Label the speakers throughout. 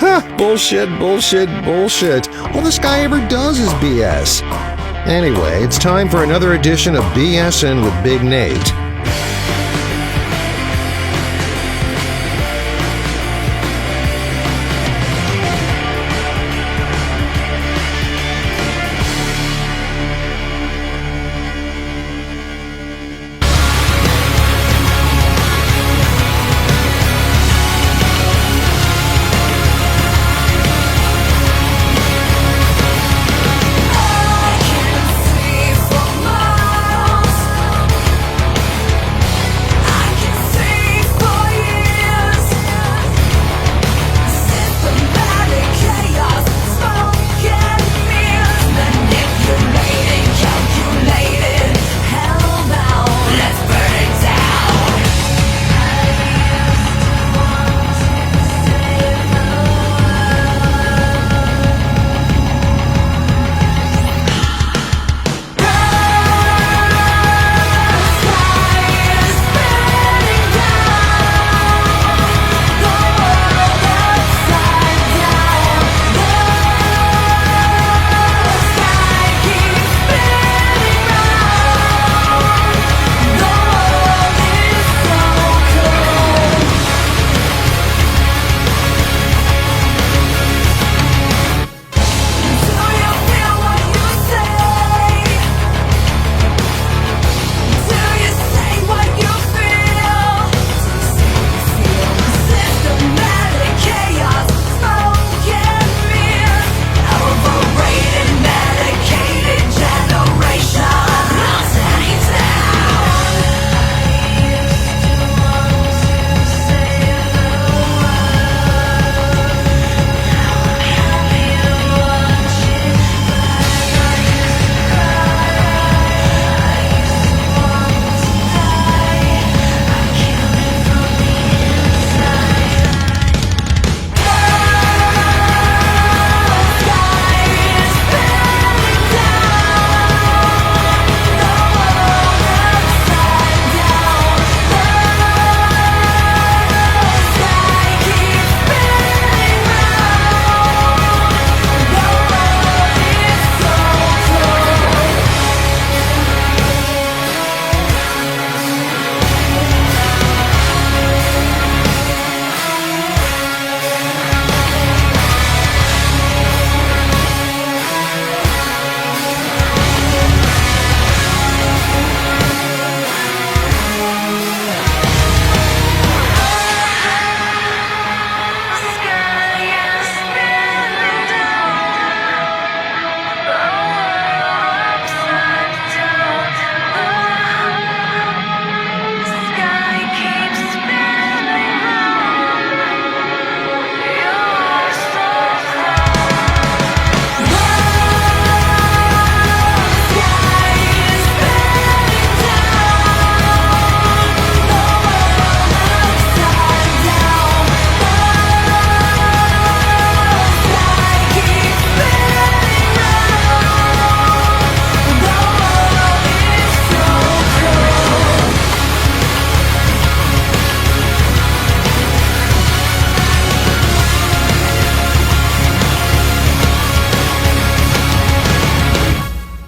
Speaker 1: Bullshit, bullshit, bullshit. All this guy ever does is BS. Anyway, it's time for another edition of BSing with Big Nate.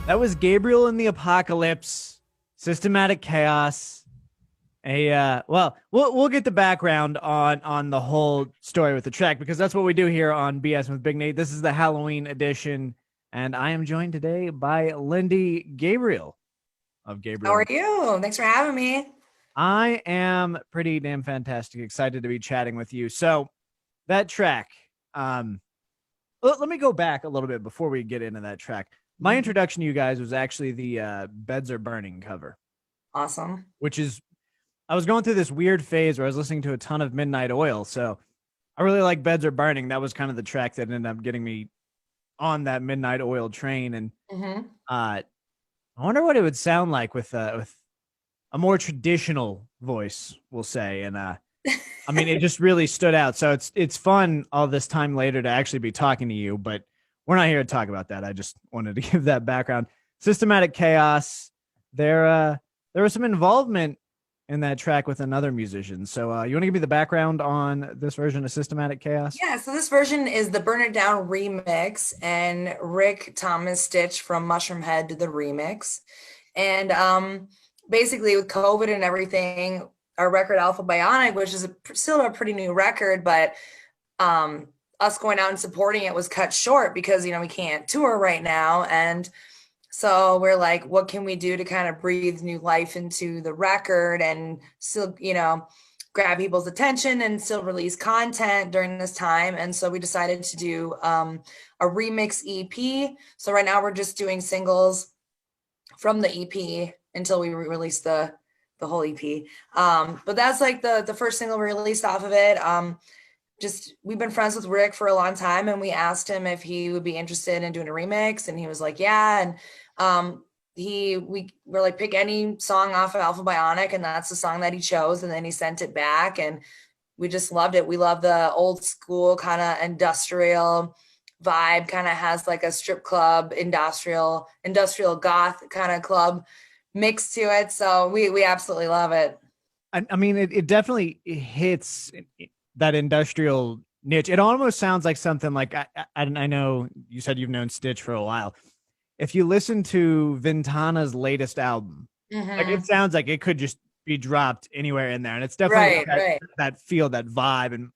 Speaker 2: That was Gabriel in the Apocalypse, Systematic Chaos. We'll get the background on the whole story with the track, because that's what we do here on BS with Big Nate. This is the Halloween edition, and I am joined today by Lindy Gabriel of Gabriel.
Speaker 3: How are you? Thanks for having me.
Speaker 2: I am pretty damn fantastic. Excited to be chatting with you. So that track, let me go back a little bit before we get into that track. My introduction to you guys was actually the Beds Are Burning cover.
Speaker 3: Awesome.
Speaker 2: Which is, I was going through this weird phase where I was listening to a ton of Midnight Oil. So I really like Beds Are Burning. That was kind of the track that ended up getting me on that Midnight Oil train. And I wonder what it would sound like with a more traditional voice, we'll say. And I mean, it just really stood out. So it's fun all this time later to actually be talking to you, but we're not here to talk about that. I just wanted to give that background. Systematic Chaos. There was some involvement in that track with another musician. So you want to give me the background on this version of Systematic Chaos?
Speaker 3: Yeah, so this version is the Burn It Down remix, and Rick Thomas Stitch from Mushroom Head did the remix. And basically, with COVID and everything, our record Alpha Bionic, which is still a pretty new record, but us going out and supporting it was cut short because, we can't tour right now. And so we're like, what can we do to kind of breathe new life into the record and still, grab people's attention and still release content during this time? And so we decided to do a remix EP. So right now we're just doing singles from the EP until we release the whole EP. But that's like the first single we released off of it. We've been friends with Rick for a long time, and we asked him if he would be interested in doing a remix, and he was like, yeah. And we were like, pick any song off of Alpha Bionic, and that's the song that he chose. And then he sent it back, and we just loved it. We love the old school kind of industrial vibe, kind of has like a strip club, industrial goth kind of club mix to it. So we absolutely love it.
Speaker 2: I mean, it definitely hits that industrial niche. It almost sounds like something like I know you said you've known Stitch for a while. If you listen to Ventana's latest album, like it sounds like it could just be dropped anywhere in there, and it's definitely that feel, that vibe. And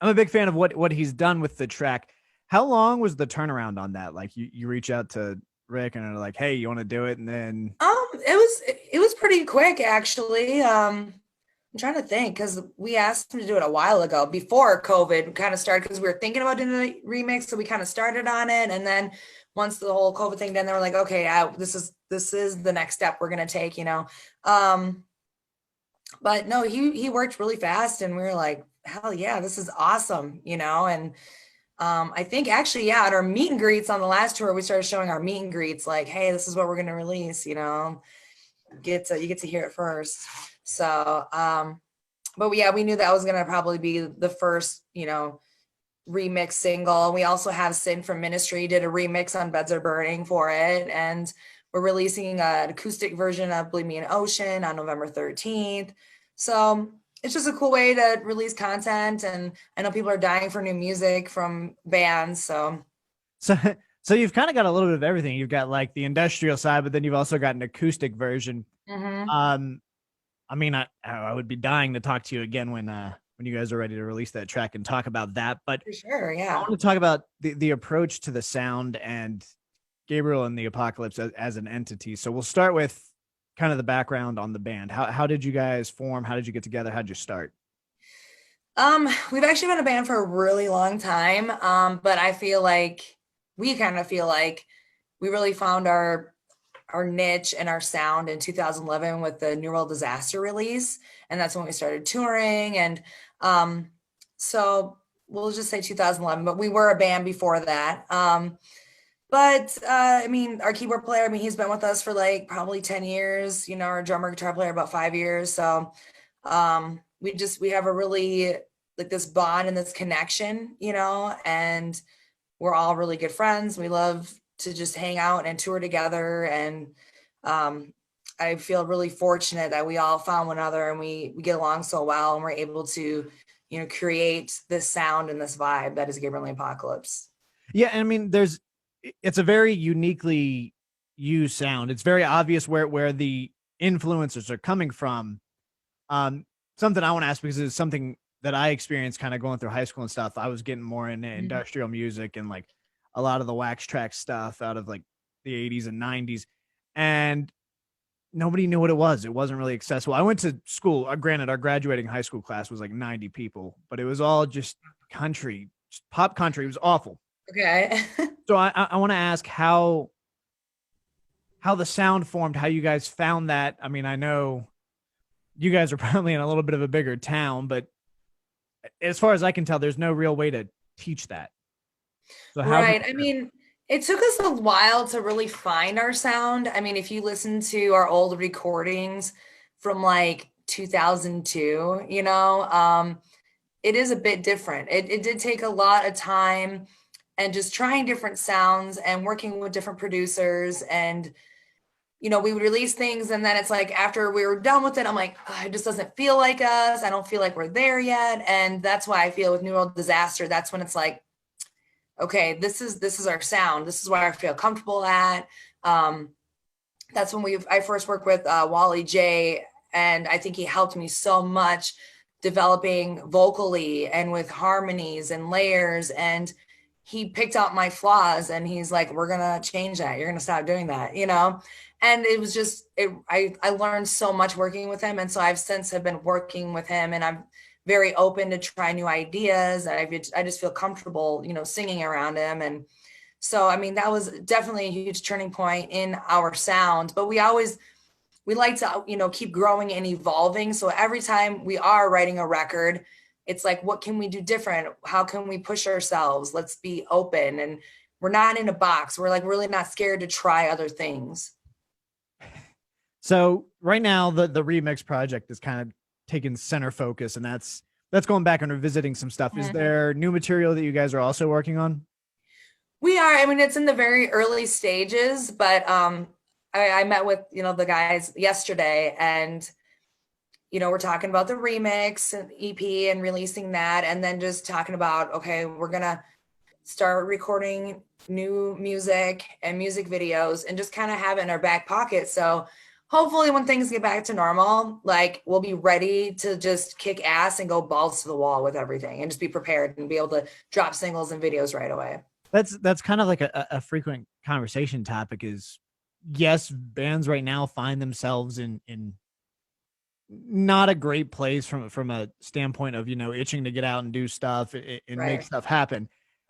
Speaker 2: I'm a big fan of what he's done with the track. How long was the turnaround on that? Like you reach out to Rick and are like, hey, you want to do it? And then
Speaker 3: it was pretty quick, actually. I'm trying to think, because we asked him to do it a while ago before COVID kind of started, because we were thinking about doing a remix. So we kind of started on it. And then once the whole COVID thing done, they were like, okay, this is the next step we're going to take, but no, he worked really fast, and we were like, hell yeah, this is awesome, and I think actually, yeah, at our meet and greets on the last tour, we started showing our meet and greets like, hey, this is what we're going to release, you get to hear it first. So, but yeah, we knew that was going to probably be the first, remix single. We also have Sin from Ministry did a remix on Beds Are Burning for it. And we're releasing an acoustic version of Bleed Me an Ocean on November 13th. So it's just a cool way to release content. And I know people are dying for new music from bands. So
Speaker 2: you've kind of got a little bit of everything. You've got like the industrial side, but then you've also got an acoustic version. I mean, I would be dying to talk to you again when you guys are ready to release that track and talk about that. But
Speaker 3: for sure, yeah.
Speaker 2: I want to talk about the approach to the sound and Gabriel and the Apocalypse as an entity. So we'll start with kind of the background on the band. How did you guys form? How did you get together? How'd you start?
Speaker 3: We've actually been a band for a really long time. But we kind of feel like we really found our niche and our sound in 2011 with the New World Disaster release. And that's when we started touring. And so we'll just say 2011, but we were a band before that. I mean, our keyboard player, he's been with us for like probably 10 years, our drummer, guitar player, about 5 years. So we have a really like this bond and this connection, and we're all really good friends. We love to just hang out and tour together. And I feel really fortunate that we all found one another, and we get along so well, and we're able to, create this sound and this vibe that is Gabriel and the Apocalypse.
Speaker 2: Yeah. I mean, it's a very uniquely used sound. It's very obvious where the influencers are coming from. Something I want to ask, because it's something that I experienced kind of going through high school and stuff. I was getting more into industrial music and like a lot of the wax track stuff out of like the 80s and 90s. And nobody knew what it was. It wasn't really accessible. I went to school. Granted, our graduating high school class was like 90 people, but it was all just country, just pop country. It was awful.
Speaker 3: Okay.
Speaker 2: So I want to ask how the sound formed, how you guys found that. I mean, I know you guys are probably in a little bit of a bigger town, but as far as I can tell, there's no real way to teach that. So
Speaker 3: right. I mean, it took us a while to really find our sound. I mean, if you listen to our old recordings from like 2002, it is a bit different. It did take a lot of time and just trying different sounds and working with different producers and, we would release things, and then it's like after we were done with it, I'm like, oh, it just doesn't feel like us. I don't feel like we're there yet. And that's why I feel with New World Disaster, that's when it's like, okay, this is our sound. This is where I feel comfortable at. That's when I first worked with Wally J, and I think he helped me so much developing vocally and with harmonies and layers. And he picked out my flaws, and he's like, we're gonna change that. You're gonna stop doing that, And it was just, I learned so much working with him. And so I've since have been working with him, and I'm very open to try new ideas. I just feel comfortable, singing around him. And so, I mean, that was definitely a huge turning point in our sound, but we like to, keep growing and evolving. So every time we are writing a record, it's like, what can we do different? How can we push ourselves? Let's be open. And we're not in a box. We're like really not scared to try other things.
Speaker 2: So right now, the remix project is kind of taking center focus, and that's going back and revisiting some stuff. Is there new material that you guys are also working on?
Speaker 3: We are. I mean, it's in the very early stages, but I met with, the guys yesterday, and, we're talking about the remix and EP and releasing that, and then just talking about, okay, we're going to start recording new music and music videos and just kind of have it in our back pocket. So hopefully when things get back to normal, like we'll be ready to just kick ass and go balls to the wall with everything and just be prepared and be able to drop singles and videos right away.
Speaker 2: That's kind of like a frequent conversation topic is, yes, bands right now find themselves in not a great place from a standpoint of, itching to get out and do stuff and make stuff happen.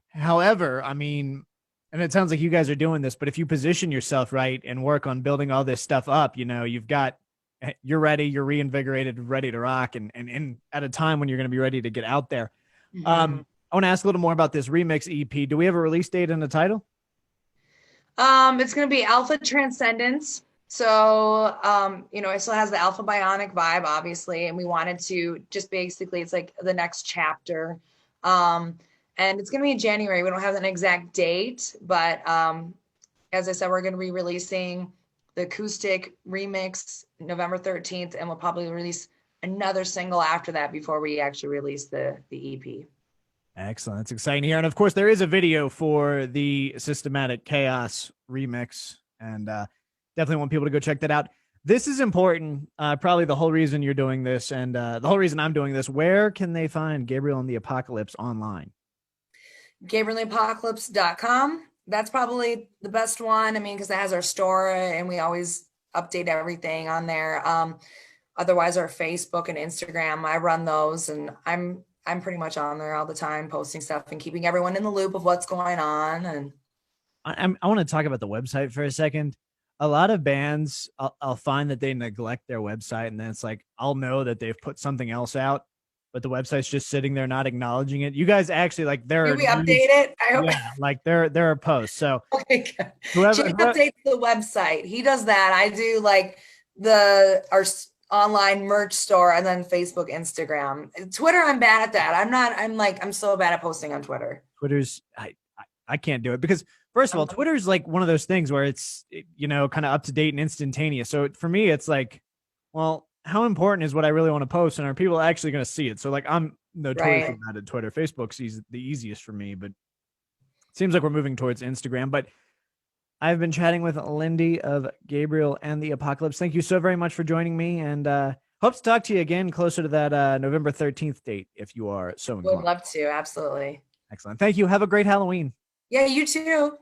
Speaker 2: However, I mean, and it sounds like you guys are doing this, but if you position yourself right and work on building all this stuff up, you're ready, you're reinvigorated, ready to rock, and at a time when you're going to be ready to get out there. I want to ask a little more about this remix EP. Do we have a release date and a title?
Speaker 3: It's going to be Alpha Transcendence. So, it still has the Alpha Bionic vibe, obviously, and we wanted to just basically, it's like the next chapter. And it's going to be in January. We don't have an exact date, but as I said, we're going to be releasing the acoustic remix November 13th, and we'll probably release another single after that before we actually release the EP.
Speaker 2: Excellent. That's exciting here. And of course, there is a video for the Systematic Chaos remix, and definitely want people to go check that out. This is important. Probably the whole reason you're doing this, and the whole reason I'm doing this. Where can they find Gabriel and the Apocalypse online?
Speaker 3: GabrielApocalypse.com. That's probably the best one. I mean, because it has our store, and we always update everything on there. Otherwise, our Facebook and Instagram, I run those, and I'm pretty much on there all the time, posting stuff and keeping everyone in the loop of what's going on. And
Speaker 2: I want to talk about the website for a second. A lot of bands, I'll find that they neglect their website, and then it's like, I'll know that they've put something else out, but the website's just sitting there not acknowledging it. You guys actually, like,
Speaker 3: do we update it? I hope.
Speaker 2: Yeah, like there are posts. So
Speaker 3: okay, good. Jake updates the website. He does that. I do like our online merch store, and then Facebook, Instagram, Twitter. I'm bad at that. I'm so bad at posting on Twitter.
Speaker 2: Twitter's I can't do it because first of all, Twitter's like one of those things where it's, kind of up to date and instantaneous. So for me, it's like, well, how important is what I really want to post, and are people actually going to see it? So like, I'm notoriously bad at Twitter. Facebook's the easiest for me, but it seems like we're moving towards Instagram. But I've been chatting with Lindy of Gabriel and the Apocalypse. Thank you so very much for joining me, and hope to talk to you again closer to that November 13th date, if you are so inclined.
Speaker 3: Would love to. Absolutely.
Speaker 2: Excellent. Thank you. Have a great Halloween.
Speaker 3: Yeah, you too.